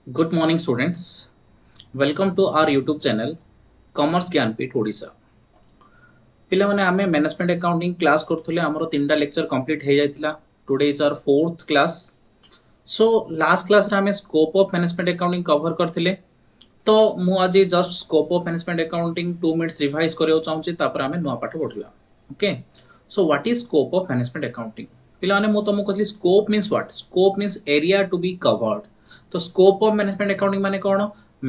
Good morning, students. Welcome to our YouTube channel, Commerce Gyanpit Odisha. ପିଲାମାନେ ଆମେ management accounting class କରୁଥିଲେ ଆମର ତିନିଟା ଲେକ୍ଚର କମ୍ପ୍ଲିଟ୍ ହେଇଯାଇଥିଲା. Today is our fourth class. So last କ୍ଲାସ୍ରେ ଆମେ scope of management accounting cover କରିଥିଲେ. ତ ମୁଁ ଆଜି just scope of management accounting 2 minutes revise କରିବାକୁ ଚାହୁଁଛି, ତାପରେ ଆମେ ନୂଆ ପାଠ ପଢ଼ିବା. Okay, so what is scope of management accounting? ପିଲାମାନେ ମୁଁ ତୁମକୁ କହିଥିଲି ସ୍କୋପ୍ means what? Scope means area to be covered. तो स्कोप ऑफ मैनेजमेंट अकाउंटिंग माने कौन?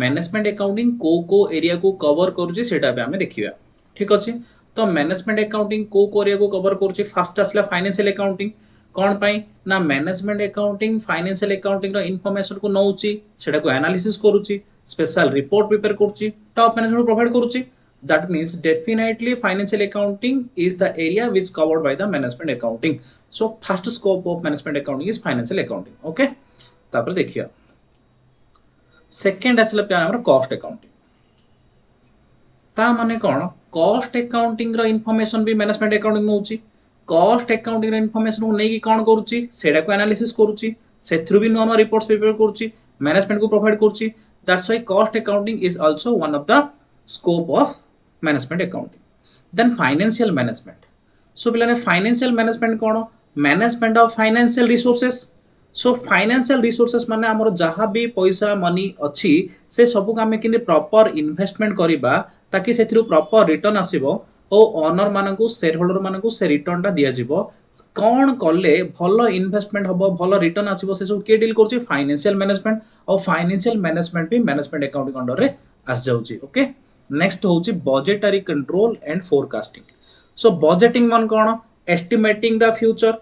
मैनेजमेंट अकाउंटिंग को एरिया को कवर करूची सेटा पे हमें देखिबा. ठीक अछि. तो मैनेजमेंट अकाउंटिंग को एरिया को कवर करूची. फर्स्ट आसला फाइनेंशियल अकाउंटिंग. कौन पाई ना मैनेजमेंट अकाउंटिंग फाइनेंशियल अकाउंटिंग रो इन्फॉर्मेशन को नउची, सेटा को एनालिसिस करूची, स्पेशल रिपोर्ट प्रिपेयर करूची, टॉप मैनेजमेंट प्रोवाइड करूची. That means definitely financial accounting is the area which covered by the management accounting. So first scope of management accounting is financial accounting. Okay, तापर देखिए second आसला प्यार हमर cost accounting. ता माने कोन? Cost accounting रो information भी management accounting नउची. Cost accounting रो information को नै कि कोन करूची, सेडा को एनालिसिस करूची, सेथ्रु भी नो रिपोर्ट्स प्रिपेयर करूची, मैनेजमेंट को प्रोवाइड करूची. That's why cost accounting is also one of the scope of management accounting. Then financial management. So पिलाने फाइनेंशियल मैनेजमेंट कोन? Management of financial resources. So financial resources माने हमर जहाँ भी पैसा मनी अच्छी से सब को आम कि प्रॉपर इन्वेस्टमेंट करवा ताकि से प्रॉपर रिटर्न आसो और ओनर मान शेयर होल्डर मान से रिटर्न टा दि जाव. कौन कले भल इन्वेस्टमेंट हम भल रिटर्न आसो से सब किए डील कर? Financial management. और फाइनेंशियल मैनेजमेंट भी मैनेजमेंट अकाउंटिंग अंडर रे आस जाउची. ओके, नेक्स्ट होची budgetary control and forecasting. So budgeting मान कौन? Estimating the future.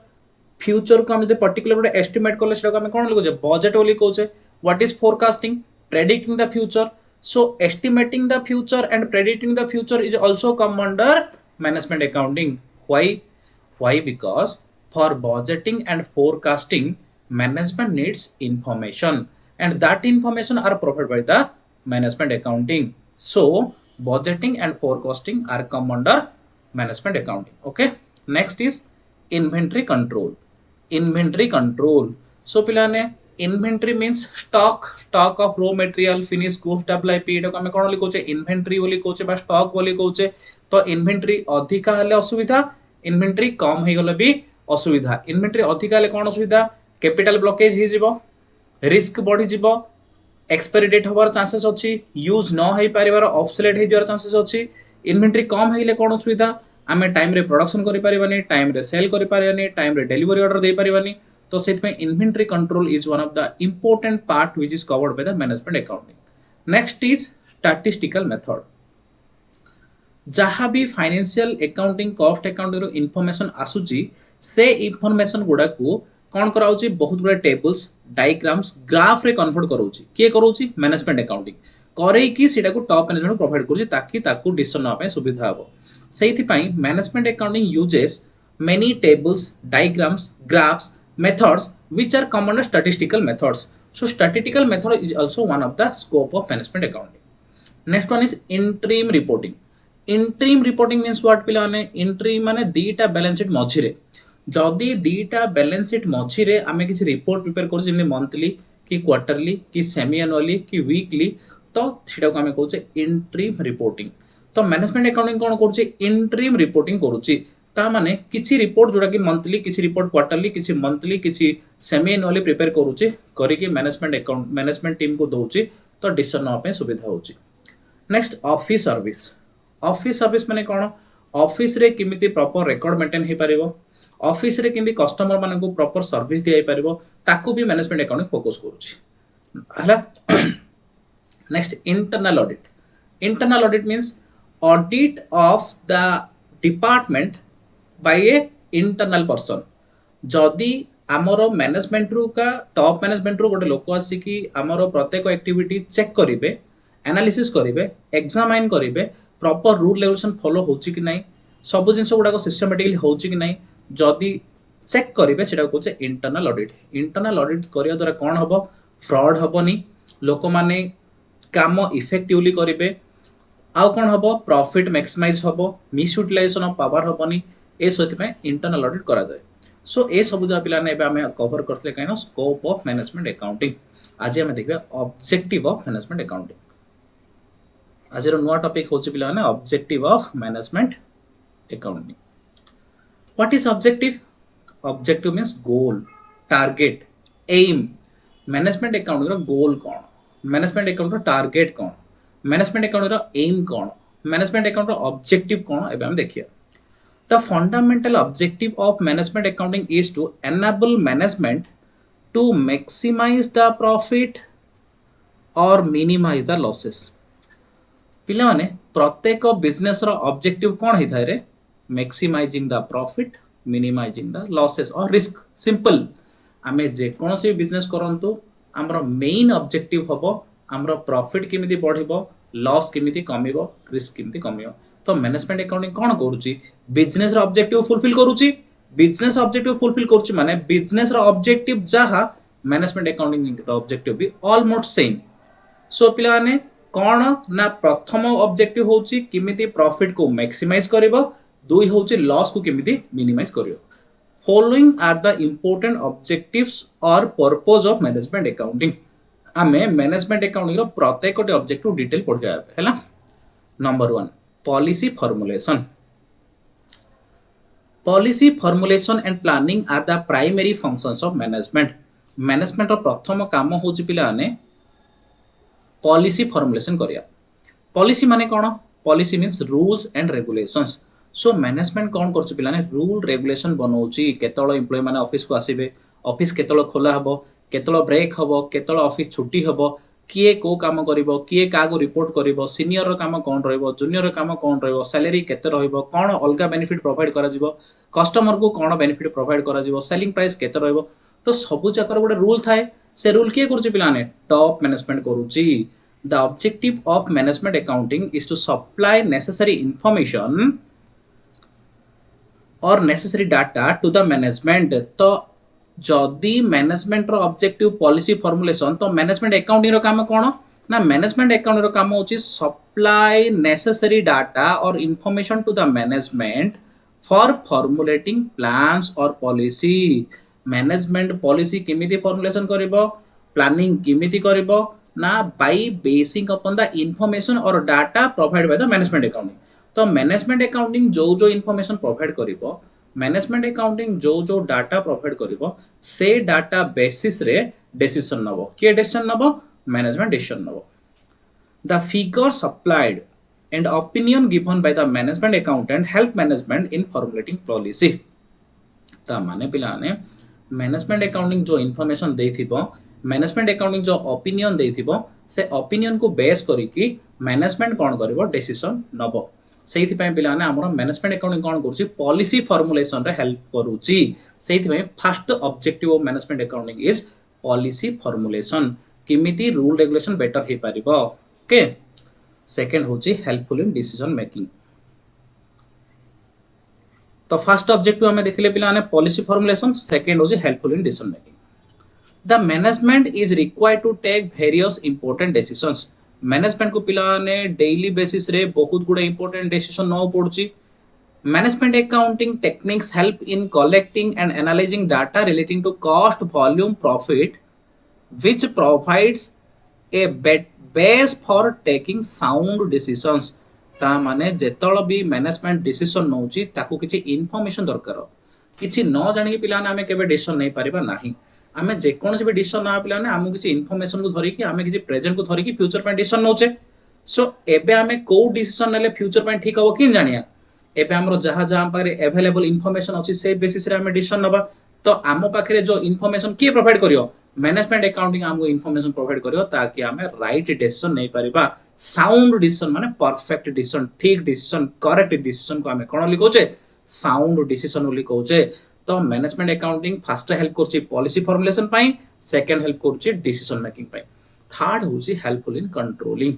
फ्यूचर को हम पर्टिकुलर गोटे एस्टिमेट कले सेटा आम कौन लिखुचे? बजेट बोली कहूचे. What is forecasting? Predicting the future. So estimating the future and predicting the future is also come under management accounting. Why? Because for budgeting and forecasting management needs information and that information are provided by the management accounting. So budgeting and forecasting are come under management accounting. Okay, next is inventory control. Inventory control. So पिलाने inventory means stock of raw material, finished goods, WIP. एटा को हमें कोन लिखोचे? Inventory बोली कहूचे बा stock बोली कहूचे. तो inventory अधिका हले असुविधा, इन्वेंटरी कम हे गले भी असुविधा. इन्वेंटरी अधिका हले कोन असुविधा? कैपिटल ब्लॉकेज ही जीवो, रिस्क बढ़ी जीवो, एक्सपायरी डेट होबार चांसेस अछि, यूज न होई परिवार ऑब्सोलेट हे जर चांसेस अछि. इन्वेंटरी कम हेले कोन असुविधा? आमे टाइम रे प्रोडक्शन करि परिबानी, टाइम रे सेल करि परिबानी, टाइम रे डिलीवरी ऑर्डर दे परिबानी. तो सेत में inventory control is one of the important part which is covered by the management accounting. Next is statistical method. जहाँ भी फाइनेंशियल अकाउंटिंग कॉस्ट अकाउंटिंग रो इन्फॉर्मेशन आसुची से इन्फॉर्मेशन गुडा को कौन कराउची? बहुत गुडा टेबल्स, डायग्राम्स, ग्राफ रे कन्वर्ट कराउची. किए कराउची? मैनेजमेंट अकाउंटिंग करे कि सेटा को टॉप मैनेजमेंट प्रोवाइड करूची ताकि ताकू डिसीजन ना पे सुविधा हो. सेहिथि पई management accounting uses many tables, diagrams, graphs, methods which are common as statistical methods. So statistical method is also one of the scope of management accounting. Next one is interim reporting. Interim reporting means what पिलाने? interim माने दीटा balance sheet मझिरे जदि दीटा balance sheet मझिरे आमे किसी report prepare करू Zeme monthly कि quarterly कि semi annually कि weekly, तो सेटा को आमे कहूचे इंटरिम रिपोर्टिंग. तो मैनेजमेंट अकाउंटिंग कोन करूची? इंटरिम रिपोर्टिंग करूची. ता माने किछि रिपोर्ट जोडा कि मंथली, किछि रिपोर्ट क्वार्टरली, किछि मंथली, किछि सेमी एनुअली प्रिपेयर करूची करी कि मैनेजमेंट टीम को दोउची, तो डिसीजन ना पे सुविधा होची. Next office service. Office service माने कोन? ऑफिस रे किमिति प्रॉपर रिकॉर्ड मेंटेन हे परिबो, ऑफिस रे किमिति कस्टमर माने को प्रॉपर सर्विस दिया परिबो, ताको भी मैनेजमेंट अकाउंटिंग फोकस करूची. हला next internal audit. Internal audit means audit of the department by a internal person. जदि आमर मैनेजमेंट रू का टॉप मैनेजमेंट रू गोटे लोक आसी कि आमर प्रत्येक एक्टिविटी चेक करिवे, एनालिसिस करिवे, एग्जामाइन करिवे, प्रॉपर रूल रेगुलेशन फॉलो होची कि नाही, सब जिंस गुडा सिस्टमेटिकली होची कि नाही, जदि चेक करिवे सेटा कहूचे इंटरनल ऑडिट. इंटरनल ऑडिट करिया द्वारा कोन हबो? फ्रॉड हबनी, लोक माने काम इफेक्टिवली करिवे, आउ कोन हबो? प्रॉफिट मैक्सिमाइज हबो, मिस यूटिलाइजेशन ऑफ पावर हबनी. ए सहित में इंटरनल ऑडिट करा जाय. सो ए सब जहाँ पे कवर करते कहीं स्कोप ऑफ मैनेजमेंट अकाउंटिंग। आज आम देखा ऑब्जेक्टिव ऑफ मैनेजमेंट अकाउंटिंग। आज नुआ टॉपिक हूँ पे objective of management accounting. What is objective? Objective means goal, target, aim. Management accounting goal कौन, मैनेजमेंट अकाउंट टारगेट कौन, मैनेजमेंट अकाउंट एम कौन, मैनेजमेंट अकाउंट ऑब्जेक्टिव कौन एवं देखिए। The fundamental objective of management accounting is to enable management to maximize the profit or minimize the losses। पिला माने प्रत्येक business रो objective कौन होता है रे? Maximising the profit, minimising the losses और रिस्क। सिंपल आमे जे कौन से बिजनेस करंतु हमरो मेन ऑब्जेक्टिव हबो हमरो प्रॉफिट केमिति बढ़िबो, लॉस केमिति कमिबो, रिस्क केमिति कमिबो। तो मैनेजमेंट अकाउंटिंग कौन करूची? बिजनेस रो ऑब्जेक्टिव फुलफिल करूची। बिजनेस ऑब्जेक्टिव फुलफिल करूची माने बिजनेस रो ऑब्जेक्टिव जहा मैनेजमेंट अकाउंटिंग रो ऑब्जेक्टिव भी ऑलमोस्ट सेम। सो पिला ने कौन ना प्रथम ऑब्जेक्टिव होची किमिति प्रॉफिट को मैक्सिमाइज करिवो, दुई होची लॉस को किमिति मिनिमाइज करिवो। Following are the important objectives और पर्पस ऑफ मैनेजमेंट अकाउंटिंग। आमे मैनेजमेंट अकाउंटिंग रो प्रत्येक ऑब्जेक्टिव डिटेल पढिया हैला। Number 1 policy formulation. Policy formulation and planning are the primary functions of management. Management रो प्रथम काम होची पिला ने पॉलिसी फॉर्मुलेशन करिया। पॉलिसी माने कौन? Policy means rules and regulations. So management कौन करछु पिला ने रूल रेगुलेशन बनौची, केतळ एम्प्लॉय माने ऑफिस को आसीबे, ऑफिस केतळ खोला हबो, केतळ ब्रेक हबो, केतळ ऑफिस छुट्टी हबो, किए को काम करिवो, किए का को रिपोर्ट करिवो, सीनियर रो काम कोन रहइबो, जूनियर रो काम कोन रहइबो, सैलरी केते रहइबो, कोन अलगा बेनिफिट प्रोवाइड करा जिवो, कस्टमर को कोन बेनिफिट प्रोवाइड करा जिवो, सेलिंग प्राइस केते रहइबो। तो सबु जाकर गोटे रूल थाए। से रूल किए करूची पिला ने? टॉप मैनेजमेंट करूची। The objective of management accounting is to supply necessary information और necessary data to the management. तो जदि मैनेजमेंट रो ऑब्जेक्टिव पॉलिसी फॉर्मुलेशन, तो मैनेजमेंट अकाउंटिंग रो काम कोन ना? मैनेजमेंट अकाउंटिंग रो काम होची सप्लाई नेसेसरी डाटा और information to the management for formulating plans और पॉलिसी। मैनेजमेंट पॉलिसी केमिति फॉर्मुलेशन करिवो, प्लानिंग केमिति करिवो ना by basing upon the information और data provide by the management accounting. तो मैनेजमेंट अकाउंटिंग जो इंफॉर्मेशन प्रोवाइड करिवो, मैनेजमेंट अकाउंटिंग जो डाटा प्रोवाइड करिवो, से डाटा बेसिस रे डिसीजन नबो। के decision Nebo? Management decision Nebo. The figure supplied and opinion given by the management accountant help management in formulating policy। ता माने पिला ने management accounting जो information देथिबो, management accounting जो ओपिनियन देथिबो, से ओपिनियन को बेस करिकि मैनेजमेंट कोन करिवो, डिसीजन नबो। सेहिथि पय पिला ने हमर मैनेजमेंट अकाउंटिंग कोन करूची? पॉलिसी फॉर्मुलेशन रे हेल्प करूची। सेहिथि पय first objective of management accounting is policy formulation. किमिति रूल रेगुलेशन बेटर हे परिबो। ओके। सेकंड होची हेल्पफुल इन डिसीजन मेकिंग। तो फर्स्ट ऑब्जेक्टिव हमें देखले पिला ने पॉलिसी फॉर्मुलेशन, सेकंड होची helpful in decision making. The management is required to take various important decisions. Management को पिला ने डेली बेसिस रे बहुत गुडे इंपोर्टेंट डिसीजन न पड़ुची। Management accounting techniques help in collecting and analysing data relating to cost, volume, profit which provides a base for taking sound decisions. ता माने जेतळ भी मैनेजमेंट डिसीजन नउची ताकू किछि इन्फॉर्मेशन दरकार। किछि न जानि पिला ने आमे केबे डिसीजन नै परिबा नाही। आमे जे कोनसे भी डिसीजन ना पिला ने हमु किछि इन्फॉर्मेशन को धरि कि आमे किछि प्रेजेंट को धरि कि फ्यूचर पे डिसीजन नउचे। सो एबे आमे को डिसीजन नेले फ्यूचर पे ठीक हो कि जानिया। एबे हमरो जहा जहा पारे अवेलेबल इन्फॉर्मेशन अछि से बेसिस रे आमे डिसीजन नबा। तो आमो पाखरे जो इन्फॉर्मेशन के प्रोवाइड करियो? मैनेजमेंट अकाउंटिंग हमको इन्फॉर्मेशन प्रोवाइड करियो ताकि हमें राइट डिसीजन नै परिबा। साउंड डिसीजन माने परफेक्ट डिसीजन, ठीक डिसीजन, करेक्ट डिसीजन को हमें कोन लिखोचे? साउंड डिसीजन लिखोचे। तो मैनेजमेंट अकाउंटिंग फर्स्ट हेल्प करछि पॉलिसी फॉर्मुलेशन पई, सेकंड हेल्प करछि डिसीजन मेकिंग पई, थर्ड होछि helpful in controlling.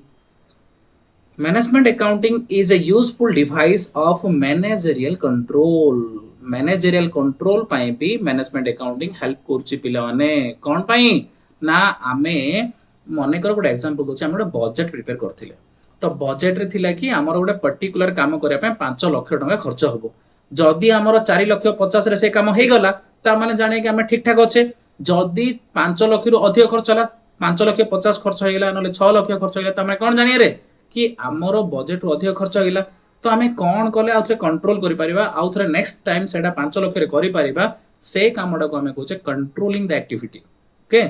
Management accounting is a useful device of managerial control. Managerial control पाई भी मैनेजमेंट अकाउंटिंग हेल्प करछि पिला माने कोन पाई ना? आमे मने कर गोटे एग्जांपल दोछि, हम गोटे बजेट प्रिपेयर करथिले। तो बजेट रे थिला कि हमर गोटे पर्टिकुलर काम करे पे 5 लाख टका खर्च हबो। जदि हमर 4 लाख 50 रे से काम हे गला ता माने जाने कि आम ठीक ठाक अच्छे जदि 5 लाख रु अधिक खर्च है 5,50,000 खर्च होगा ना 6 लाख खर्च होगा तो कौन जानिए कि आमर बजेट रु अधिक खर्च होगा तो आम कौन कले आउ थे कंट्रोल कर आउ थे नेक्स्ट टाइम से 5 लाख कर से कामटा को आम कहे controlling the activity okay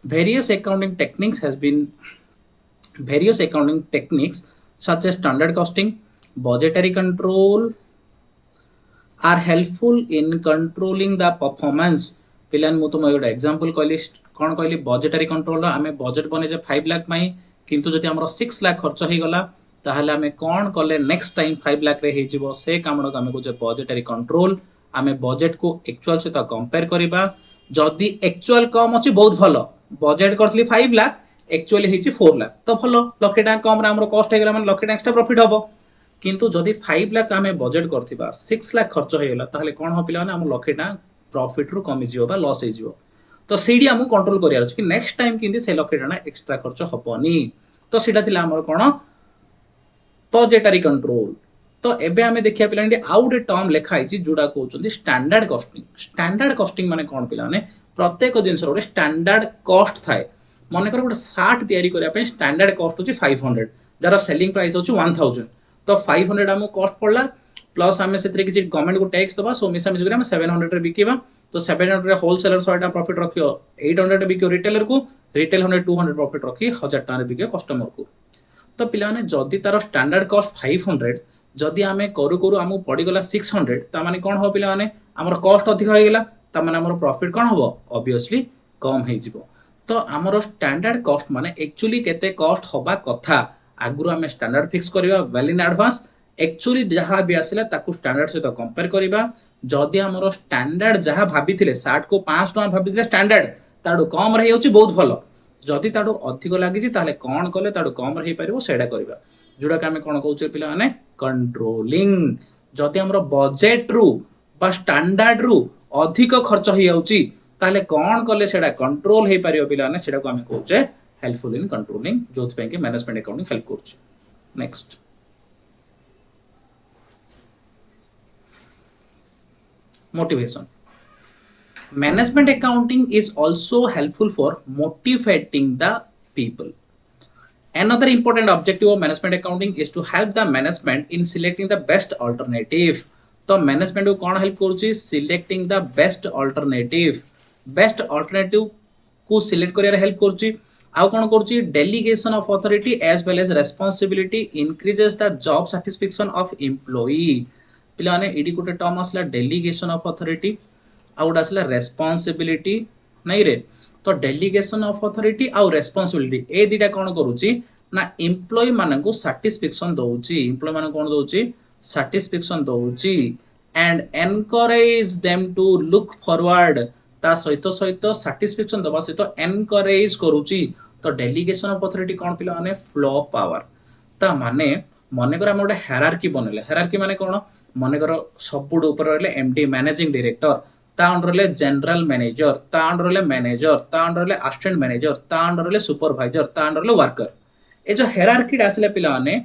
various accounting techniques has been various accounting techniques such as standard costing budgetary control are helpful in controlling the performance पिलान मु तुम गोटे एग्जांपल कहली कौन कहली बजेटरी कंट्रोल आम बजेट बने 5 लाख किंतु जदि आम 6 लाख खर्च हो गला ताहले आम कौन कले नेक्स्ट टाइम 5 लाख रे हो से काम को आम कहे बजेटरी कंट्रोल आम बजेट को एक्चुअल सहित कंपेयर करवा जदि एक्चुअल कम अच्छी बहुत भल बजेट करी 5 लाख एक्चुअली होती 4 लाख तो भल लक्षे टाँग कम कस्ट होगा मैंने लक्षे टाँग एक्सट्रा प्रॉफिट हम किंतु जदि 5 लाख आम बजेट करथिबा 6 लाख खर्च होगा ताहले कौन हम पिला आम लक्षे टाँग प्रॉफिट रु कमी जीव बा लॉस हो तो सीडी आमको कंट्रोल करियार अछि कि नेक्स्ट टाइम किंदी से लक्षे टाँग एक्स्ट्रा खर्च हबनी तो सीटा थिला हमर कोन बजेटरी कंट्रोल तो एबे आमे देखिया पिला आउ गोटे टर्म लेखा आइछि जोडा कहउछन्ती स्टैंडर्ड कॉस्टिंग माने कोन पिला ने प्रत्येक जिंस रो स्टैंडर्ड कॉस्ट थाए मन कर गोटे शार्ट तैयारी करिया पे स्टैंडर्ड कॉस्ट होछि 500 जार सेलिंग प्राइस होछि 1000 तो 500 आमको कॉस्ट पड़ला प्लस आम से किसी गवर्नमेंट को टैक्स दबा सो मिसा मिस 700 रे बिकिबा तो 700 होलसेलर 100 टाका प्रॉफिट रखियो 800 रे बिकियो रिटेलर को रिटेल 200 प्रॉफिट रखी 1000 टाका रे बिकियो कस्टमर को तो पिला ने जदि तार स्टैंडर्ड कॉस्ट 500 जदि आम करू करू आमको पड़गला 600 ता माने कोन हो पिला माने हमर कॉस्ट अधिक हो गेला ता माने हमर प्रॉफिट कोन हो ऑब्वियसली कम हे जिवो तो हमर स्टैंडर्ड कॉस्ट माने एक्चुअली केते कॉस्ट होबा कथा आगुरु आम स्टैंडर्ड फिक्स करबा वेल इन एडवांस एक्चुअली जहाँ भी आसला ताकू स्टैंडर्ड सहित कंपेयर करबा जदि हमर स्टैंडर्ड जहाँ भाबीथिले 60 को 5 टका भाबीथिले स्टैंडर्ड ताडू कम रही होची बहुत भलो जदि ताडू अधिक लागिची ताले कोन कले ताडू कम रही परिबो सेडा करबा जोडा के हम कोन कहउचे पिला माने कंट्रोलिंग जदि हमर बजेट रु बा स्टैंडर्ड रु अधिक खर्च हो जाउची ताले कोन कले सेडा कंट्रोल हे परिबो पिला माने सेडा को हम कहउचे हेल्पफुल इन कंट्रोलिंग जोथ पे के मैनेजमेंट अकाउंटिंग हेल्प करछ next motivation management accounting is also helpful for motivating the people another important objective of management accounting is to help the management in selecting the best alternative तो management को कौन help करूची selecting the best alternative को select career help करूची आउ कौन करूची delegation of authority as well as responsibility increases the job satisfaction of employee पिलाने इडी गोटे टर्म आसला डेलीगेशन ऑफ अथॉरिटी आउ गोटे आसला रेस्पॉन्सिबिलिटी नहीं रे तो डेलीगेशन ऑफ अथॉरिटी आउ रेस्पॉन्सिबिलिटी ए दीटा कौन करूची ना एम्प्लॉय मानकु सैटिस्फैक्शन दउची एम्प्लॉय मानकु कौन दउची सैटिस्फैक्शन दउची and encourage them to look forward ता सहित सहित सैटिस्फैक्शन दबा सहित एनकरेज करूची तो डेलीगेशन ऑफ अथॉरिटी कौन पिला माने फ्लो ऑफ पावर ता माने मनकर आम गोटे हायरार्की बनले हायरार्की माने कौन मनकर सबुठ ऊपर रहिले एमडी मैनेजिंग डायरेक्टर ता अंडर रहिले जनरल मैनेजर ता अंडर रहिले मैनेजर ता अंडर रहिले असिस्टेंट मैनेजर ता अंडर रहिले सुपरवाइजर ता अंडर रहिले वर्कर ए जो हायरार्की आसले पिला माने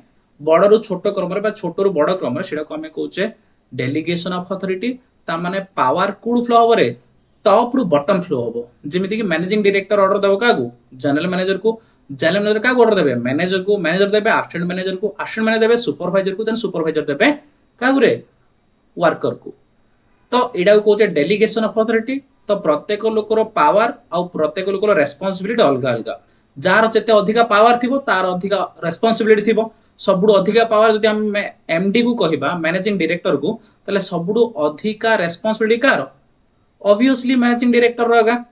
बड़ रु छोट क्रम रे बा छोट रु बड़ क्रम रे सेडा को हमें कहउचे डेलीगेशन ऑफ अथॉरिटी ता माने पावर कुड फ्लो होबरे टॉप रु बॉटम फ्लो होबो जेमिति कि मैनेजिंग डायरेक्टर ऑर्डर देबो कागु जनरल मैनेजर का ऑर्डर देबे मैनेजर देबे असिस्टेंट मैनेजर देबे सुपरवाइजर को देन सुपरवाइजर देबे कागुरे वर्कर को तो एडा को कहउचे डेलीगेशन ऑफ अथॉरिटी तो प्रत्येक लोकर पावर आ प्रत्येक लोकर रेस्पॉन्सिबिलिटी अलग अलग जार जते अधिका पावर थिबो तार अधिका रेस्पॉन्सिबिलिटी थिबो सबुडु अधिका पावर जदि हम एमडी को कहिबा मैनेजिंग डायरेक्टर को तले सबुडु अधिका रेस्पॉन्सिबिलिटी कार ऑब्वियसली मैनेजिंग डायरेक्टर रगा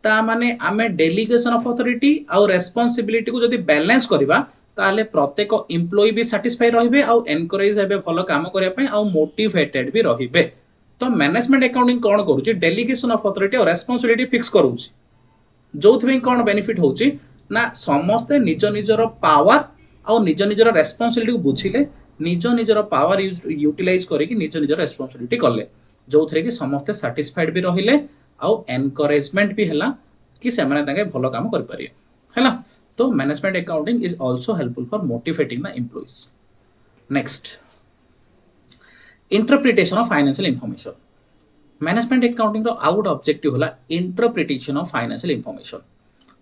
ता माने आमे डेलीगेशन ऑफ अथॉरिटी आ रेस्पॉन्सिबिलिटी को जदि बैलेंस करबा ताले प्रत्येक एम्प्लॉय भी सैटिस्फाई रहिबे आ एनकरेज हेबे भलो काम करिया पय आ मोटिवेटेड भी रहिबे तो मैनेजमेंट अकाउंटिंग कोन करूची डेलीगेशन ऑफ अथॉरिटी और रेस्पॉन्सिबिलिटी फिक्स करूची जोथ में कोन बेनिफिट होची ना समस्त निज निजर पावर आ निज निजर रेस्पॉन्सिबिलिटी को बुझिले निज निजर पावर यूटिलाइज करके निज निजर रेस्पॉन्सिबिलिटी कले जोथरे कि समस्त सैटिस्फाइड भी रहिले आ एनकरेजमेंट भी हला कि से माने ताके भलो काम कर पारिए हैला तो management accounting is also helpful for motivating the employees next interpretation of financial information management accounting रो आउट ऑब्जेक्टिव होला interpretation of financial information.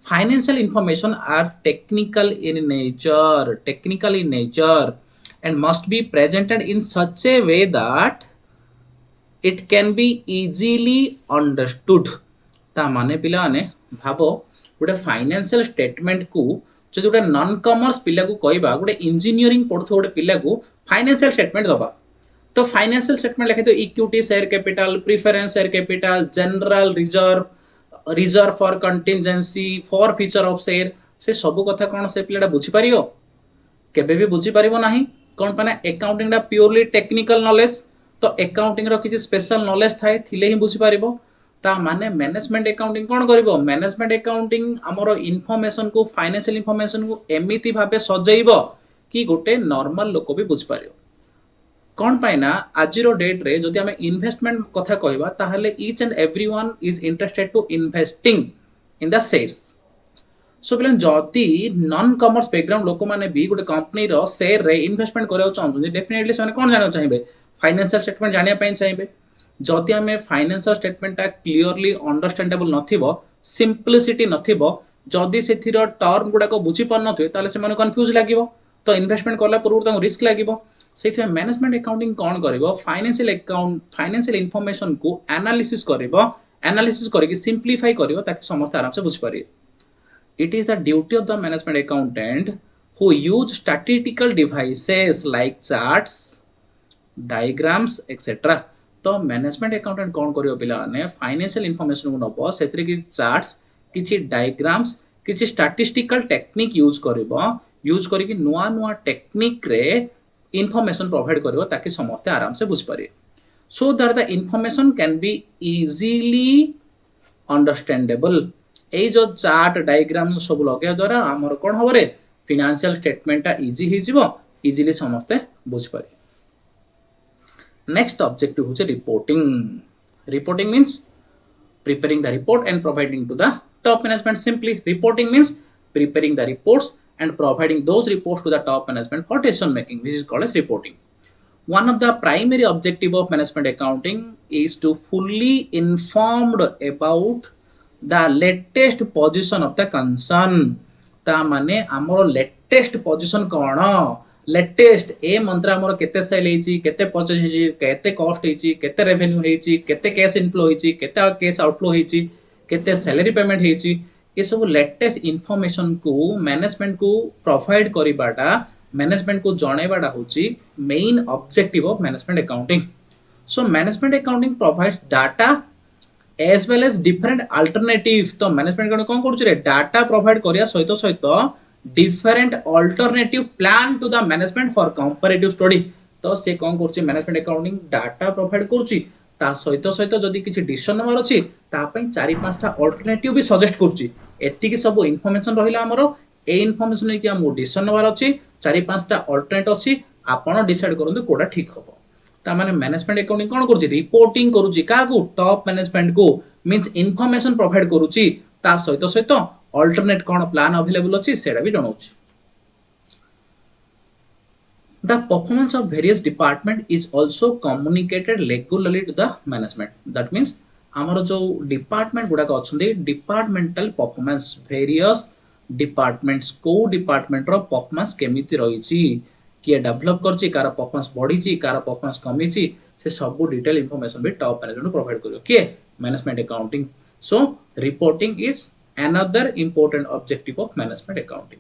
Financial information are technical in nature, and must be presented in such a way that it can be easily understood. ता माने पिला माने भाबो गोटे financial statement को जो गोटे नॉन कॉमर्स पिला को कहबा गोटे इंजीनियरिंग पढ़थो गोटे पिला को फाइनेंशियल स्टेटमेंट दबा तो फाइनेंशियल स्टेटमेंट लिखे तो equity share capital preference share capital general reserve for contingency for future of share से सब कथा कौन से पिलाटा बुझी पारियो केबे भी बुझी पारिबो नाही कौन पाना अकाउंटिंग दा प्योरली टेक्निकल नॉलेज तो अकाउंटिंग रो किछि स्पेशल नॉलेज थाए थिले ही बुझी पारिबो ता माने मैनेजमेंट अकाउंटिंग कौन करिवो मैनेजमेंट अकाउंटिंग हमरो इन्फॉर्मेशन को फाइनेंशियल इन्फॉर्मेशन को एमिति भाबे सजैबो कि गोटे नॉर्मल लोक भी बुझ पारियो कौन पाइना आजिरो डेट रे जदि आमे इन्वेस्टमेंट कथा कहबा ताहले each and everyone is interested to investing in the shares so बिलन जदि नॉन कॉमर्स बैकग्राउंड लोक माने भी गोटे कंपनी रो शेयर रे इन्वेस्टमेंट करियो चाहउछन डेफिनेटली से कोन जानो चाहिबे फाइनेंशियल स्टेटमेंट जानिया पई चाहिबे जदि आमे फाइनेंशियल स्टेटमेंट ता क्लियरली अंडरस्टैंडेबल नथिबो सिंपलिसिटी नथिबो जदि सेथिरो टर्म गुडा को बुझी पन नथिबे ताले से माने कंफ्यूज लागिवो तो इन्वेस्टमेंट करला पूर्व ता रिस्क लागिवो से मैनेजमेंट अकाउंटिंग कौन करिवो फाइनेंशियल इन्फॉर्मेशन को एनालिसिस करिवो एनालिसिस करके सिंपलीफाई करिवो ताकि समस्त आराम से बुझ पारिबे it is the duty of the management accountant who use statistical devices like charts diagrams etcetera तो मैनेजमेंट अकाउंटेंट कौन करिवो पिला ने फाइनेंशियल इन्फॉर्मेशन को नबो सेथरे कि चार्ट्स किछि डायग्राम्स किछि स्टैटिस्टिकल टेक्निक यूज करिवो यूज करके नुआ नुआ टेक्निक रे इनफॉरमेशन प्रोवाइड करिवो ताकि समस्त आराम से बुझ पारे so that the information can be easily understandable ए जो चार्ट डायग्राम सब लगे द्वारा हमर कोन हबरे फाइनेंशियल स्टेटमेंट इजी ही जीवो इजीली समस्त बुझ पारे नेक्स्ट ऑब्जेक्टिव होचे reporting means preparing the report and providing to the top management simply reporting means preparing the reports and providing those reports to the top management for decision making which is called as reporting one of the primary objective of management accounting is to fully informed about the latest position of the concern ता माने हमरो latest position कोन latest ए मंत्र हमरो केते cell हेची केते purchase हेची केते कॉस्ट हेची केते रेवेन्यू हेची केते कैश इनफ्लो हेची केते कैश आउटफ्लो हेची केते सैलरी पेमेंट हेची ये सब लेटेस्ट इंफॉर्मेशन को मैनेजमेंट को प्रोवाइड करिबाटा मैनेजमेंट को जणैबाटा होची main objective of management accounting so management accounting provides data as well as different alternative तो मैनेजमेंट कोन करूछ रे डाटा प्रोवाइड करिया सहित different alternative plan to the management for comparative study तो से कौन करछि मैनेजमेंट अकाउंटिंग डाटा प्रोवाइड करछि ता सहित जदि किछि डिसीजन नंबर अछि ता पई 4-5 टा अल्टरनेटिव भी सजेस्ट करछि एति कि सब इन्फॉर्मेशन रहिला हमरो ए इन्फॉर्मेशन नै कि हम डिसीजन नंबर अछि 4-5 टा अल्टरनेट अछि आपण डिसाइड करंतु कोडा ठीक हबो ता माने मैनेजमेंट अकाउंटिंग कोन करछि रिपोर्टिंग करछि का को टॉप मैनेजमेंट को मींस इन्फॉर्मेशन प्रोवाइड करछि ता सहित अल्टरनेट कौन प्लान अवेलेबल अच्छी सेटा भी जनाऊँ the performance of various department is also communicated regularly to the management that means हमर जो डिपार्टमेंट गुडा अच्छे डिपार्टमेंटल परफॉर्मेंस वेरियस डिपार्टमेंट्स को डिपार्टमेंट रो परफॉर्मेंस केमिति रहिछि किए डेवलप करछि कार परफॉर्मेंस बढ़िछि कार परफॉर्मेंस कमिछि से सब डिटेल इंफॉर्मेशन भी टॉप मैनेजमेंट प्रोवाइड करियो किए management accounting so reporting is another important objective of management accounting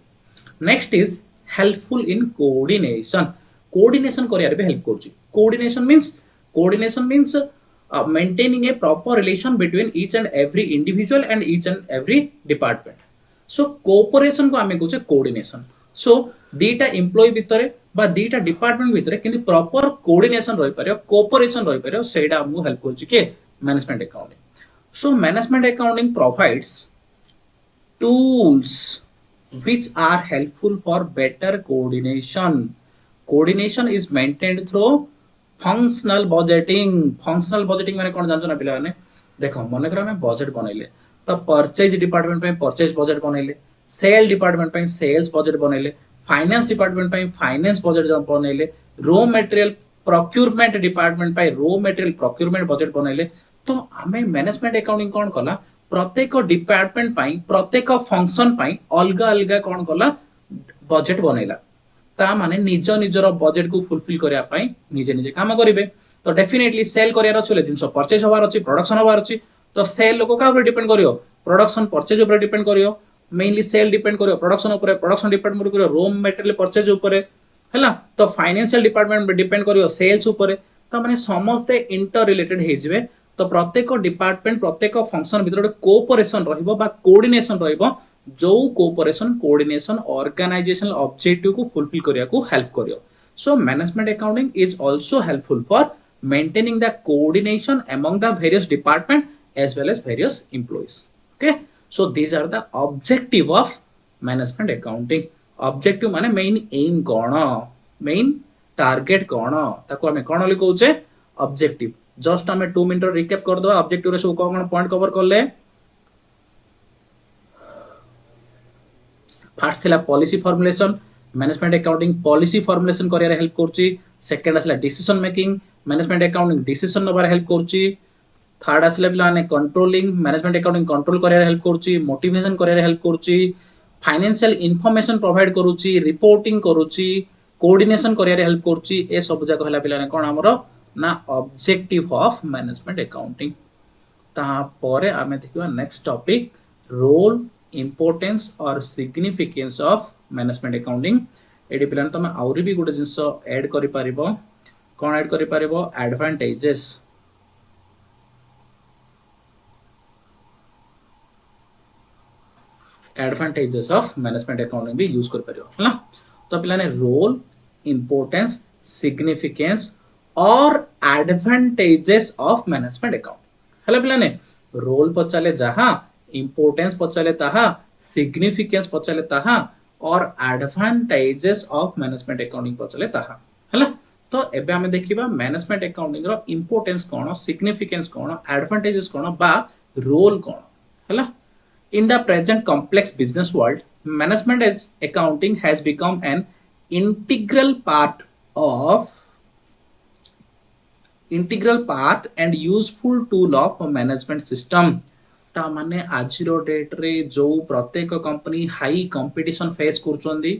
next is helpful in coordination kariya be help korchi coordination means maintaining a proper relation between each and every individual and each and every department so cooperation ko ame koche coordination so dita employee bitare ba dita department bitare kinti proper coordination rahi pariyo cooperation rahi pariyo seida amu help korchi ke management accounting so management accounting provides tools which are helpful for better coordination coordination is maintained through functional budgeting माने कोन जानछो ना पिला माने देखो मने करा में budget बनैले तो परचेज डिपार्टमेंट पे परचेज बजट बनैले सेल डिपार्टमेंट पे सेल्स बजट बनैले फाइनेंस डिपार्टमेंट पे फाइनेंस बजट बनैले रॉ मटेरियल प्रोक्यूरमेंट डिपार्टमेंट पे रॉ मटेरियल प्रोक्यूरमेंट बजट बनैले तो आमे मैनेजमेंट अकाउंटिंग कौन कला प्रत्येक डिपार्टमेंट पाई प्रत्येक फंक्शन पाई अलग अलग कौन कला बजेट बनैला ता माने निज निजर बजेट को फुलफिल करिया पाई निजे निजे काम करिवे तो डेफिनेटली सेल करियार अछि जिंस परचेज होबार अछि प्रोडक्शन होबार अछि तो सेल लोक का ऊपर डिपेंड करियो प्रोडक्शन परचेज ऊपर डिपेंड करियो मेनली सेल डिपेंड करियो प्रोडक्शन ऊपर प्रोडक्शन डिपेंड करियो रॉ मटेरियल परचेज ऊपर हैला तो फाइनेंशियल डिपार्टमेंट डिपेंड करियो सेल्स ऊपर तो माने समस्ते इंटर रिलेटेड हे जिवे तो प्रत्येक डिपार्टमेंट प्रत्येक फंक्शन भीतर गोटे कोऑपरेशन रहिबो बा कोऑर्डिनेशन रहिबो जो कोऑपरेशन कोऑर्डिनेशन ऑर्गेनाइजेशनल ऑब्जेक्टिव को फुलफिल करिया को हेल्प करियो सो management accounting is also helpful for maintaining the coordination among the various department as well as various employees okay so these are the objective of management accounting objective माने main aim कोन main target कोन ताको हमें कोन लिखौ छे objective just हमें 2 minute recap कर दो objective रे सब कोन पॉइंट कवर करले फर्स्ट थिला policy formulation management accounting policy formulation करिया हेल्प करची सेकंड असला decision making management accounting decision नबार हेल्प करची थर्ड असला बिलाने कंट्रोलिंग मैनेजमेंट अकाउंटिंग कंट्रोल करिया हेल्प करची मोटिवेशन करिया हेल्प करची फाइनेंशियल इंफॉर्मेशन प्रोवाइड करूची रिपोर्टिंग करूची कोऑर्डिनेशन करिया हेल्प करची ए सब जगह हला बिलाने कोन हमरो ना ऑब्जेक्टिव ऑफ मैनेजमेंट अकाउंटिंग ता परे आमे देखिबा नेक्स्ट टॉपिक रोल इंपोर्टेंस और सिग्निफिकेंस ऑफ मैनेजमेंट अकाउंटिंग एडी पिलान तमे आउरी भी गुटे जिंस ऐड करि पारिबो कोन ऐड करि पारिबो एडवांटेजेस ऑफ मैनेजमेंट अकाउंटिंग भी यूज कर पारिबो हला तो पिलाने रोल इंपोर्टेंस सिग्निफिकेंस और एडवांटेजेस ऑफ मैनेजमेंट अकाउंटिंग हला पिलाने रोल पचाले जहा इंपोर्टेंस पचाले ताहा सिग्निफिकेंस पचाले ताहा और एडवांटेजेस ऑफ मैनेजमेंट अकाउंटिंग पचाले ताहा हला तो एबे हमें देखिबा मैनेजमेंट अकाउंटिंग रो इंपोर्टेंस कोन सिग्निफिकेंस कोन एडवांटेजेस कोन बा रोल कोन हला in the present complex business world management accounting has become an integral part and useful tool of management system ता माने आजिरो डेट रे जो प्रत्येक कंपनी हाई कंपटीशन फेस करचोंदी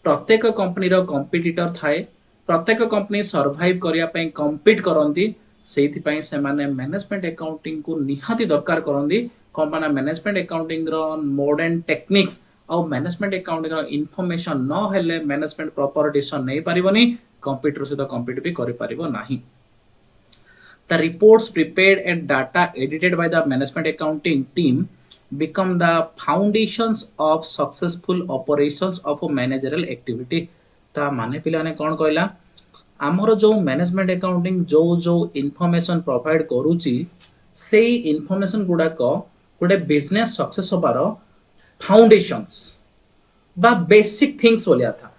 प्रत्येक कंपनी रो कंपीटिटर थाए प्रत्येक कंपनी सर्वाइव करिया पई कंपीट करंती सेति पई से माने मैनेजमेंट अकाउंटिंग को निहाती दरकार करंदी कंपनी मैनेजमेंट अकाउंटिंग रो मॉडर्न टेक्निक्स और मैनेजमेंट अकाउंटिंग रो इंफॉर्मेशन न हेले मैनेजमेंट प्रॉपर डिसीजन नै पारिबोनी कंप्यूटर से तो कंपीट भी करि पारिबो नाही The reports prepared and data edited by the management accounting team become the foundations of successful operations of a managerial activity. ता माने पिलाने कौन कहला आमर जो मैनेजमेंट अकाउंटिंग जो इनफॉरमेशन प्रोवाइड करूची से इनफॉरमेशन गुडा को गुडे बिजनेस सक्सेस होबार फाउंडेशंस बा बेसिक थिंग्स बोलिया था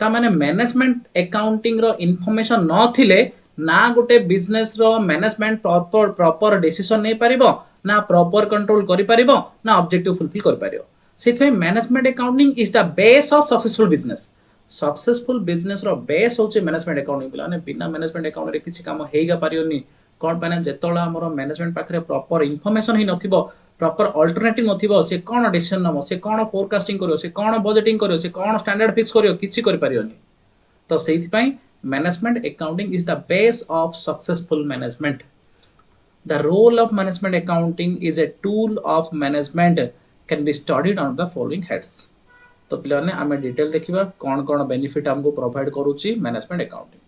ता माने मैनेजमेंट अकाउंटिंग रो इनफॉरमेशन न थिले ना गोटे बिजनेस रो मैनेजमेंट प्रॉपर डिसीजन नै पारिबो ना प्रॉपर कंट्रोल करि पारिबो ना ऑब्जेक्टिव फुलफिल करि पारिबो सेथे management accounting is the base of successful business रो बेस होचे मैनेजमेंट अकाउंटिंग पिलाने बिना मैनेजमेंट अकाउंट रे किछि काम हेगा पारियोनी कोन पाने जेतोला हमरो मैनेजमेंट पाखरे प्रॉपर इंफॉर्मेशन ही नथिबो प्रॉपर अल्टरनेटिव नथिबो से कोन डिसीजन नमो से कोन फोरकास्टिंग करियो से कोन बजेटिंग करियो से कोन स्टैंडर्ड फिक्स करियो किछि करि पारियोनी तो सेति पई management accounting is the base of successful management. The role of management accounting is a tool of management can be studied on the following heads. तो पिलाने आमे डिटेल देखिबा कोन बेनिफिट हमको प्रोवाइड करूची मैनेजमेंट अकाउंटिंग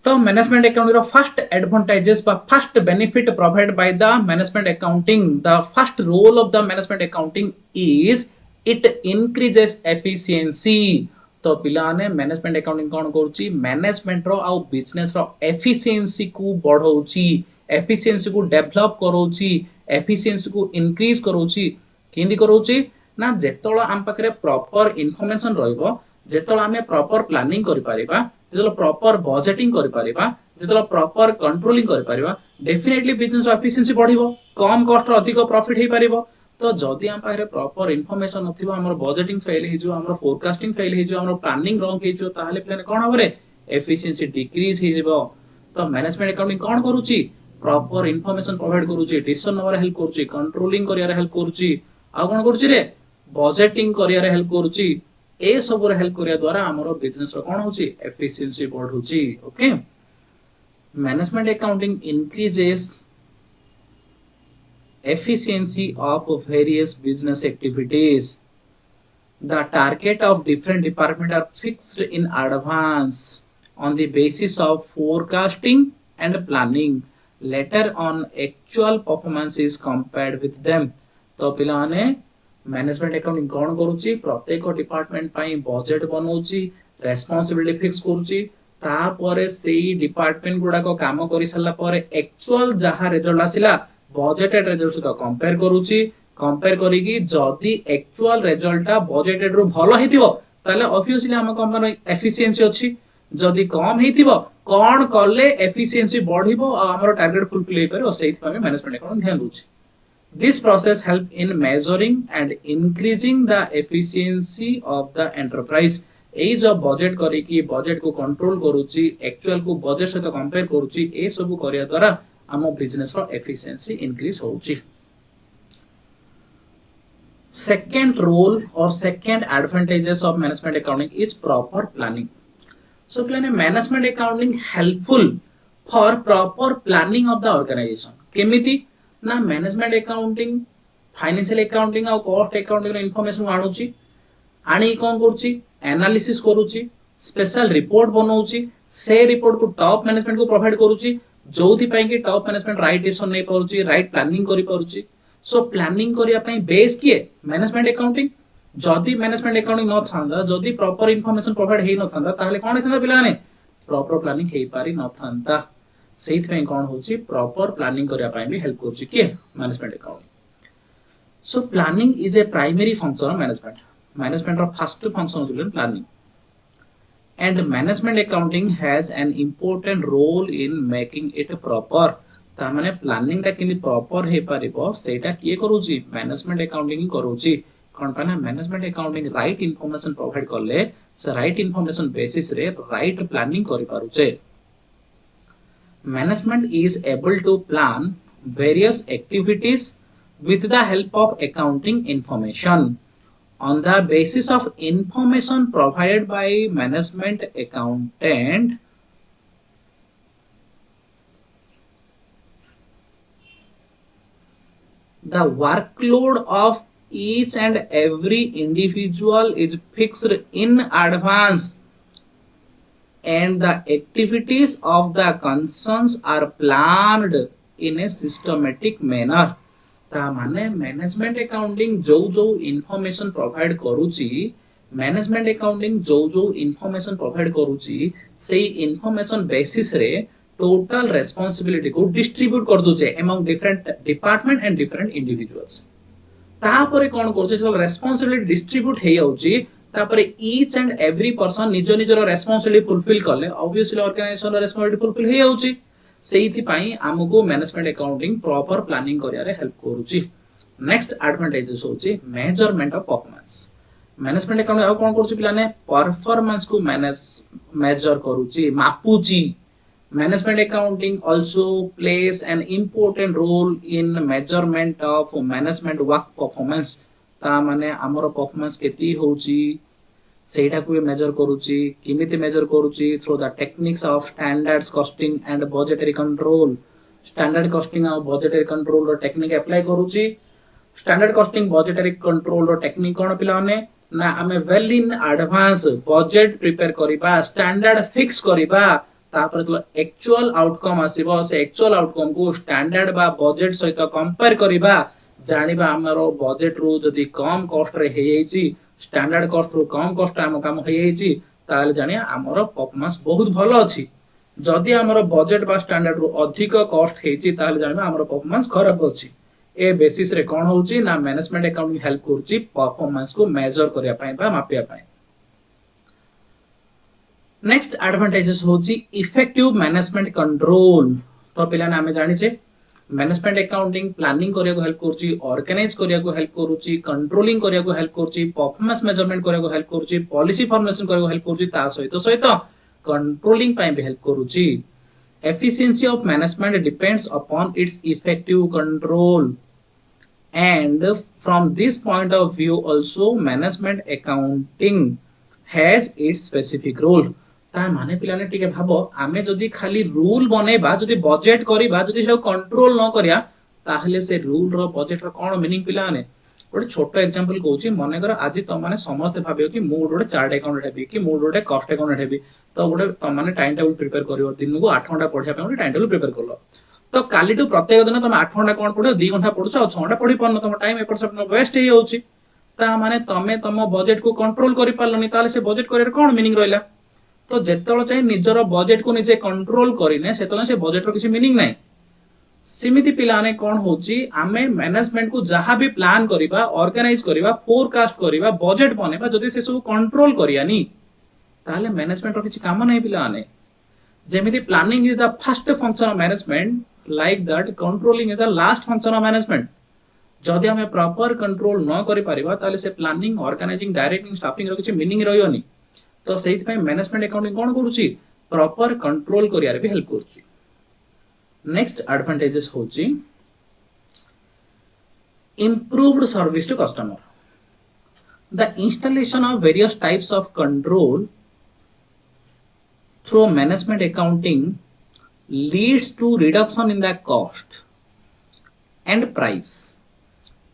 तो मैनेजमेंट अकाउंटिंग रो first advantages बा first benefit provide by the management accounting the first role of the management accounting is it increases efficiency तो पिलाने मैनेजमेंट अकाउंटिंग कोन करूची मैनेजमेंट रो आ बिजनेस रो एफिशिएंसी को बढ़ाउची एफिशिएंसी को डेवलप करूची एफिशिएंसी को इंक्रीज करूची केंदी करूची ना जेतोला हम पाखरे प्रॉपर इंफॉर्मेशन रहइबो जेतोला हमें प्रॉपर प्लानिंग करि पारिबा जेतोला प्रॉपर बजेटिंग करि पारिबा जेतोला प्रॉपर कंट्रोलिंग करि पारिबा डेफिनेटली बिजनेस एफिशिएंसी बढ़िबो कम कॉस्ट रो अधिक प्रॉफिट हे पारिबो तो जदि हम पाखरे प्रॉपर इंफॉर्मेशन नथिबो हमर बजेटिंग फेल हे जो हमर फोरकास्टिंग फेल हे जो हमर प्लानिंग रॉन्ग हे जो ताहाले प्लान कोन होबरे एफिशिएंसी डिक्रीज हे जिवो तो मैनेजमेंट अकाउंटिंग कोन करूची प्रॉपर इन्फॉर्मेशन प्रोवाइड करूची, डिसीजन नवर हेल्प करूची, कंट्रोलिंग करियारे हेल्प करूची, आ कोन करूची रे बजेटिंग करियारे हेल्प करूची। ए सब रे हेल्प करिया द्वारा हमरो बिजनेस रो कोन होची एफिशिएंसी बढ़ुची। Okay, management accounting increases efficiency of various business activities. The target of different departments are fixed in advance on the basis of forecasting and planning. Later on, actual performance is compared with them. तो पिलाने management accounting कौन करूची प्रत्येक department पाई budget बनौची, responsibility fix करूची, तापरे सेई department गुडा को काम करि सल्ला परे एक्चुअल जहा रिजल्ट आसिला बजेटेड रिजल्ट सहित कंपेयर करूची। कंपेयर करिकी जदी एक्चुअल रिजल्ट बजेटेड रु भलो हेतिबो ताले ऑब्वियसली हम कंपनी एफिशिएंसी अछि, जदी कम हेतिबो कोन करले एफिशिएंसी बढ़िबो आ हमर टारगेट फुलफिल हे परबो, सेहि पमे मैनेजमेंट अकाउंट ध्यान दूची। This process help in measuring and increasing the efficiency of the enterprise. ए जो बजेट करिकी बजेट को कंट्रोल करूची, एक्चुअल को बजेट सहित कंपेयर करूची, ए सब करिया द्वारा आम बिजनेस रो एफिशिएंसी इंक्रीज होउची। सेकंड रोल और second advantages of management accounting is proper planning. So plan management accounting helpful for proper planning of the organisation. केमिति ना मैनेजमेंट अकाउंटिंग फाइनेंशियल अकाउंटिंग और कॉस्ट अकाउंटिंग रो इंफॉर्मेशन आनुची, आनी कोन करूची एनालिसिस करूची, स्पेशल रिपोर्ट बनाउची, से रिपोर्ट को टॉप मैनेजमेंट को प्रोवाइड करूची, जोथि पई कि टॉप मैनेजमेंट राइट डिसीजन नै पारुची, राइट प्लानिंग करि पारुची। सो प्लानिंग करिया पई बेस किए मैनेजमेंट अकाउंटिंग। जदी मैनेजमेंट अकाउंटिंग न थांदा, जदी प्रॉपर इंफॉर्मेशन प्रोवाइड हेइ न थांदा, ताहले कोन हेतंदा पिलाने प्रॉपर प्लानिंग हेइ पारि न थांदा। सेहित पई कोन होची प्रॉपर प्लानिंग करिया पई भी हेल्प करूची कि management accounting. So planning is a primary function of management. Management रो फर्स्ट फंक्शन होची planning, and management accounting has an important role in making it proper। ता माने प्लानिंग ता किनि प्रॉपर हे परिबो सेटा किए करूची मैनेजमेंट अकाउंटिंग ही करूची। कोन पाना management accounting right information provide करले से राइट इंफॉर्मेशन बेसिस रे राइट प्लानिंग करि पारुचे। Management is able to plan various activities with the help of accounting information on the basis of information provided by management accountant. The workload of each and every individual is fixed in advance and the activities of the concerns are planned in a systematic manner। ता माने management accounting जो जो information provide करूची, management accounting जो जो information provide करूची, सेही information basis रे टोटल रेस्पॉन्सिबिलिटी को डिस्ट्रीब्यूट कर दोचे among different department and different individuals. तापरे कोन करछे सब रेस्पॉन्सिबिलिटी डिस्ट्रीब्यूट हे जाउची, तापरे ईच एंड एवरी पर्सन निज निजर रेस्पॉन्सिबिलिटी फुलफिल करले ऑब्वियसली ऑर्गेनाइजेशन रो रेस्पॉन्सिबिलिटी फुलफिल हे जाउची। सेहिति पाई हमको मैनेजमेंट अकाउंटिंग प्रॉपर प्लानिंग करियारे हेल्प करूची। नेक्स्ट एडवांटेजेस होची measurement of performance. Management accounting आ कोन करूची पिलाने परफॉर्मेंस को मेजर करूची, मापुची। Management accounting also plays an important role in measurement of management work performance. ता माने हमरो परफॉर्मेंस केती होची सेटा को मेजर करूची, किमिति मेजर करूची through the techniques of standards costing and budgetary control. Standard costing और बजेटरी कंट्रोल रो टेक्निक अप्लाई करूची। स्टैंडर्ड कॉस्टिंग बजेटरी कंट्रोल रो टेक्निक कोन पिलाने ना हमें well in advance budget prepare करिबा, स्टैंडर्ड फिक्स करिबा, तापर तो एक्चुअल आउटकम आसीबो, से एक्चुअल आउटकम को स्टैंडर्ड बा बजेट सहित कंपेयर करिबा, जानिबा हमरो बजेट रो जदी कम कॉस्ट रे हे जाईची, स्टैंडर्ड कॉस्ट रो कम कॉस्ट हम काम हे जाईची, ताले जानिया हमरो परफॉर्मेंस बहुत भलो अछि। जदी हमरो बजेट बा स्टैंडर्ड रो अधिक कॉस्ट हेची ताले जानिबा हमरो परफॉर्मेंस खराब अछि। ए बेसिस रे कोन होउची ना मैनेजमेंट अकाउंटिंग हेल्प करची परफॉर्मेंस को मेजर करिया पई बा मापिया पई। नेक्स्ट एडवांटेजेस होची इफेक्टिव मैनेजमेंट कंट्रोल। तो पिला ने हमें जानि छे मैनेजमेंट अकाउंटिंग प्लानिंग करिया को हेल्प करूची, ऑर्गेनाइज करिया को हेल्प करूची, कंट्रोलिंग करिया को हेल्प करूची, परफॉर्मेंस मेजरमेंट करिया को हेल्प करूची, पॉलिसी फॉर्मुलेशन करिया को हेल्प करूची, ता सहित कंट्रोलिंग पई भी हेल्प करूची। efficiency of management depends upon its effective control, and from this point of view also management accounting has its specific role. ता माने पिलाने टिके भाबो आमे जदी खाली रूल बनेबा जदी बजेट करिबा जदी से कंट्रोल न करिया ताहले से रूल रो बजेट रो कोन मीनिंग पिलाने गोटे छोटो एग्जांपल कहूची मने कर आज तुम माने समस्त भाबियो कि मु गोटे चार्ट अकाउंट हेबी कि मु गोटे कॉस्ट अकाउंट हेबी तो गोटे तुम माने टाइम टेबल प्रिपेयर करियो दिन को 8 घंटा पढिया पे गोटे टाइम टेबल प्रिपेयर करलो तो काली प्रत्येक दिन तुम 8 घंटा कौन पढ़ो 2 घंटा पढ़ुछ और 6 घंटा पढ़ी पारन तुम टाइम एपर सब वेस्ट हे होउची ता माने तमे तुम बजेट को कंट्रोल करि पारलनी ताले से बजेट करियर कोन मीनिंग रहला तो जेतल चाहे निजर बजेट को निजे कंट्रोल करिने सेतल से बजेट रो किसी मीनिंग नाही सिमिति पिलाने कोन होची आमे मैनेजमेंट को जहां भी प्लान करिबा ऑर्गेनाइज करिबा फोरकास्ट करिबा बजेट बनेबा जदी से सब कंट्रोल करियानी ताले मैनेजमेंट रो किसी काम नाही पिलाने जेमिति planning is the first function of management like that controlling is the last function of management जदि हमें प्रॉपर कंट्रोल न करि परिबा ताले से प्लानिंग ऑर्गेनाइजिंग डायरेक्टिंग स्टाफिंग रो किछि मीनिंग रहयोनी तो सेहित पय मैनेजमेंट अकाउंटिंग कोन करूची प्रॉपर कंट्रोल करियार भी हेल्प करूची नेक्स्ट एडवांटेजेस होची improved service to customer the installation of various types of control through management accounting leads to reduction in the cost and price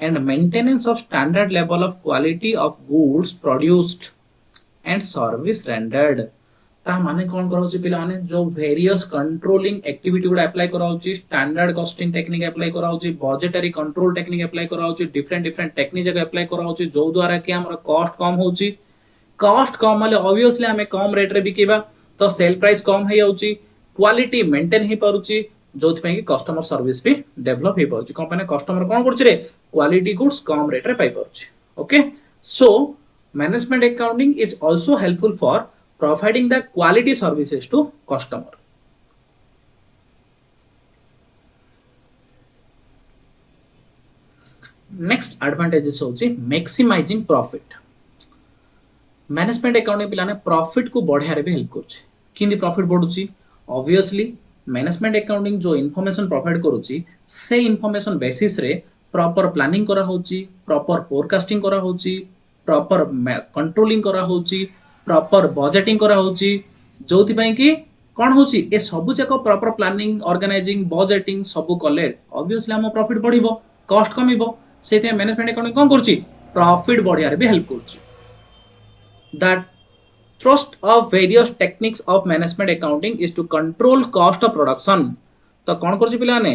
and maintenance of standard level of quality of goods produced and service rendered ता माने कोन करोची पिला माने जो various controlling activity good apply कराउची standard costing technique apply कराउची budgetary control technique apply कराउची different different technique जगह apply कराउची जो द्वारा कि हमर कॉस्ट कम होची कॉस्ट कम माले ऑब्वियसली हमें कम रेट रे बिकेबा तो सेल प्राइस कम हे जाउची क्वालिटी मेंटेन ही पारुची जोथि पे कि कस्टमर सर्विस भी डेवलप ही पारुची कंपनी कस्टमर कोन करछि रे क्वालिटी गुड्स कम रेट रे पाई पारुची okay so management accounting is also helpful for providing the quality services to customer next advantages होची मैक्सिमाइजिंग प्रॉफिट मैनेजमेंट अकाउंटिंग पिलाने प्रॉफिट को बढ़िया रे भी हेल्प करछि किंदी प्रॉफिट बढ़ुची ऑब्वियसली मैनेजमेंट अकाउंटिंग जो इन्फॉर्मेशन प्रोवाइड करूची से इन्फॉर्मेशन बेसिस रे प्रॉपर प्लानिंग करा होची प्रॉपर फोरकास्टिंग करा होची प्रॉपर कंट्रोलिंग करा होची प्रॉपर बजेटिंग करा होची जोथि पई कि कोन होची ए सब जाक प्रॉपर प्लानिंग ऑर्गेनाइजिंग बजेटिंग सब कले ऑब्वियसली हम प्रॉफिट बढ़िबो कॉस्ट कमिबो सेते मैनेजमेंट अकाउंटिंग कोन करची प्रॉफिट बढ़िया रे भी हेल्प करची that thrust of various techniques of management accounting is to control cost of production तो कौन करछि पिला ने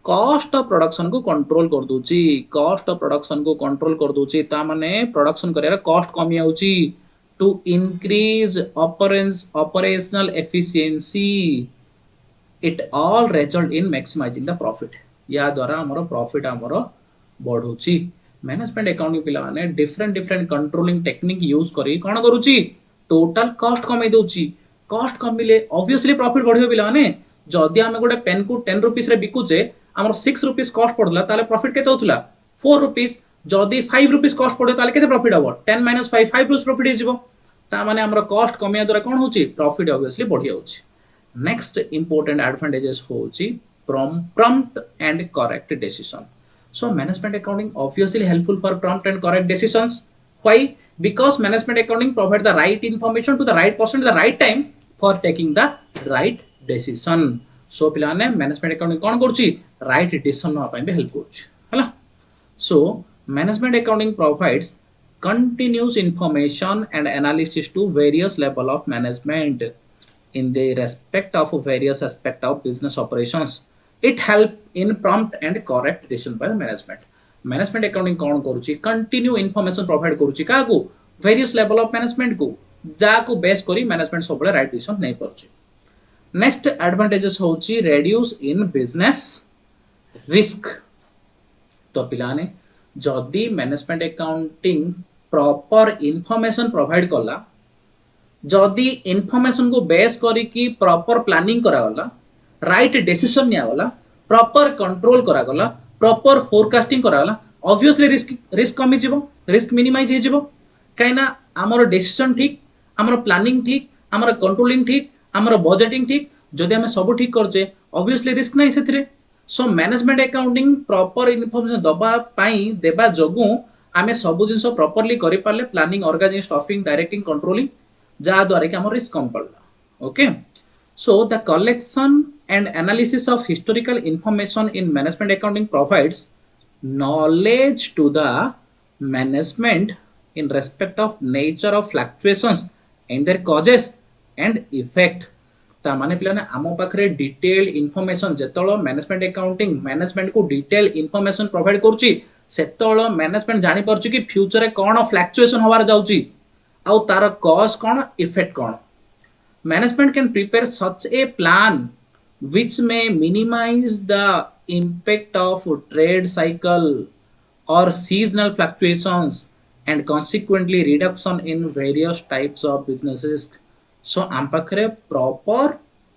कॉस्ट ऑफ प्रोडक्शन को कंट्रोल कर दोची कॉस्ट ऑफ प्रोडक्शन को कंट्रोल कर दोची ता माने प्रोडक्शन करिया कॉस्ट कमी आउची to increase operational efficiency it all result in maximising the profit या द्वारा हमरो प्रॉफिट हमरो बढ़ुची मैनेजमेंट अकाउंटिंग पिला माने different different controlling technique use करी कोन करूची टोटल कॉस्ट कमी दोची कॉस्ट कमिले ऑब्वियसली प्रॉफिट बढ़ियो पिला माने जदी हम गोटे पेन को 10 रुपीस रे बिकुचे हमर 6 रुपीस कॉस्ट पड़ला ताले प्रॉफिट केते होतला 4 रुपीस जदी 5 रुपीस कॉस्ट पड़े ताले केते प्रॉफिट हबो 10 - 5 5 रुपीस प्रॉफिट हिजबो ता माने हमर कॉस्ट कमिया द्वारा कोन होची प्रॉफिट ऑब्वियसली बढ़िया होची नेक्स्ट इंपोर्टेंट एडवांटेजेस होची prompt and correct decision so management accounting obviously helpful for prompt and correct decisions why because management accounting provide the right information to the right person at the right time for taking the right decision so पिलाने management accounting कोन करछि right decision न पाइ भी help करछि हला so management accounting provides continuous information and analysis to various level of management in the respect of various aspect of business operations it help in prompt and correct decision by the management accounting कोन करूची continue information provide करूची का को various level of management को जा को base करी management सब right decision नै परची नेक्स्ट एडवांटेजेस होची रिड्यूस इन बिजनेस रिस्क तो पिलाने जदी management accounting proper information provide करला जदी इन्फॉर्मेशन को बेस करी की प्रॉपर प्लानिंग करा गला राइट डिसीजन निया गला प्रॉपर कंट्रोल करा गला प्रॉपर फोरकास्टिंग करा गला ऑब्वियसली रिस्क कमी जीवो रिस्क मिनिमाइज हे जीवो काइना हमर डिसीजन ठीक हमर प्लानिंग ठीक हमर कंट्रोलिंग ठीक हमर बजेटिंग ठीक जदि आम सब ठीक करचे ऑब्वियसली रिस्क नहीं से so management accounting proper information दबा देबा जगू आम सब जिन प्रॉपर्ली कर पारे planning organising staffing directing controlling जहाँ द्वारा कि आम रिस्क कम पड़ला okay so the collection and analysis of historical information in management accounting provides knowledge to the management in respect of nature of fluctuations and their causes and effect ता माने पिलाने आम पाखरे डिटेल इनफॉरमेशन जेतलो management accounting management को detail information provide करूची सेतलो management जानि परची कि फ्यूचर रे कोन फ्लक्चुएशन होवार जाउची आउ तार cause cone effect cone management can prepare such a plan which may minimize the impact of trade cycle or seasonal fluctuations and consequently reduction in various types of businesses so आम पाखरे proper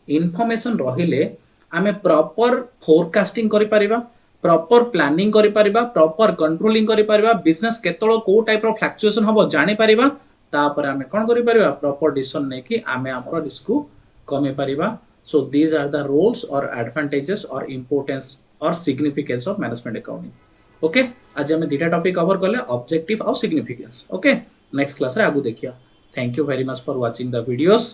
information रहिले आमे proper forecasting करि परिबा proper planning करि परिबा proper controlling करि परिबा business केतलो को type रो fluctuation हबो जानि परिबा तापर आमे कोन करि परिबा proper decision नै कि आमे हमरो रिस्क को कमे परिबा so these are the roles or advantages or importance or significance of management accounting okay आज हमें दुटा टॉपिक कवर करले ऑब्जेक्टिव और सिग्निफिकेंस ओके नेक्स्ट क्लास रे आगु देखिया thank you very much for watching the videos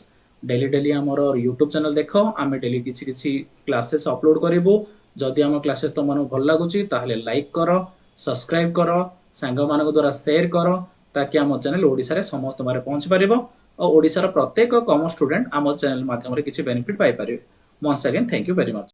daily daily हमर YouTube channel देखो आमे डेली किछि किछि क्लासेस अपलोड करबो जदि हम क्लासेस तुमन भल लागुची ताहले लाइक करो सब्सक्राइब करो संग मानको द्वारा शेयर करो ताकि आम चैनल ओडिसा रे समस्त बारे पहुंच परिबो और ओडिसा रो प्रत्येक कॉमर्स स्टूडेंट आम चैनल माध्यम रे किछि बेनिफिट पाई परिबे once again thank you very much.